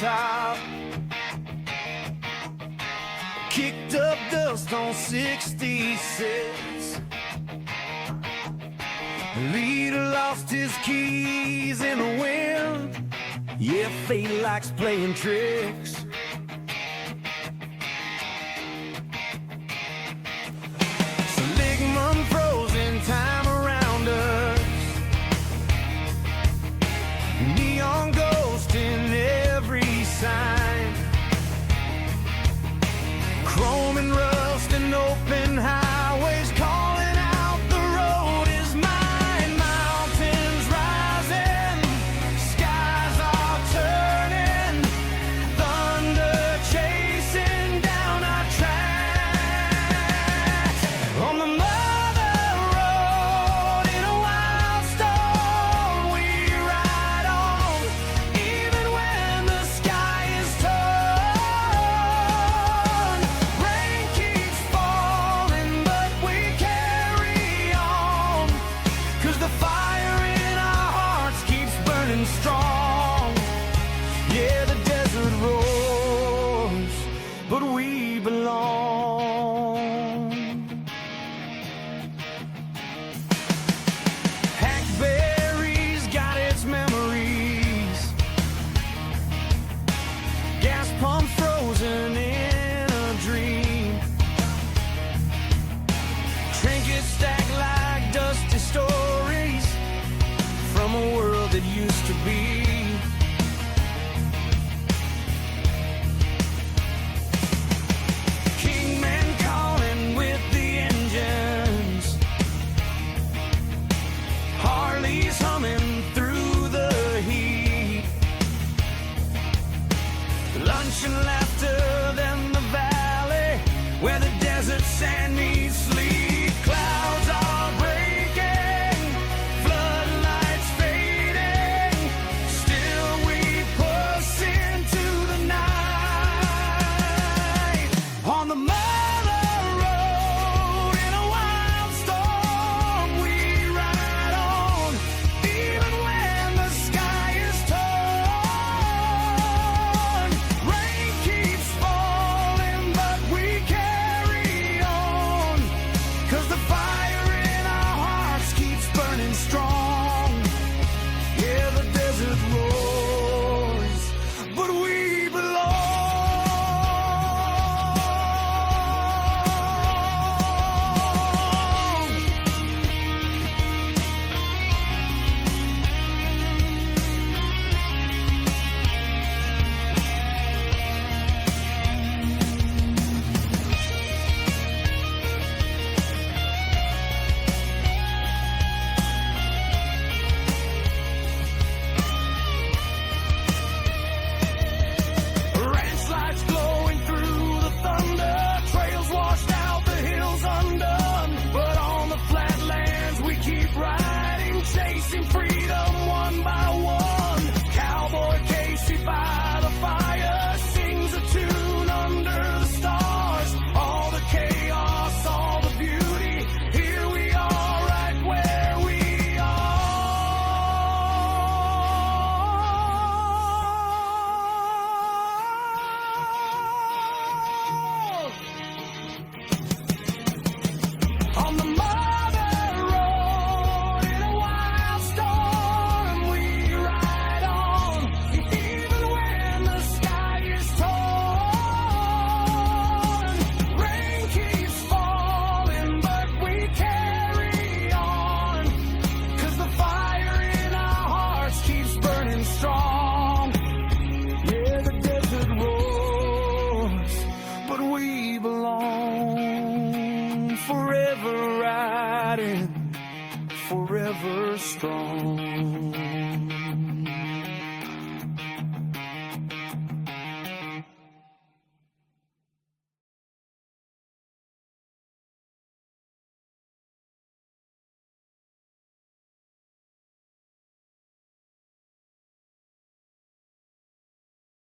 top. Kicked up dust on 66. Leader lost his keys in the wind. Yeah, fate likes playing tricks. Seligman frozen time around us. Neon ghost in every sign. Chrome and rust and open highways calling out the road is mine. Mountains rising, skies are turning, thunder chasing down our tracks. On the mother road in a wild storm, we ride on, even when the sky is torn. Rain keeps falling, but we carry on, 'cause the fire in our hearts keeps burning strong. Yeah, the desert roars, but we belong. Hackberry's got its memories. Gas pump frozen in a dream. Trinkets stacked like dusty stories from a world that used to be. Kingman calling with the engines. Harley's humming through the heat. Lunch and laughter, then the valley where the desert sand meets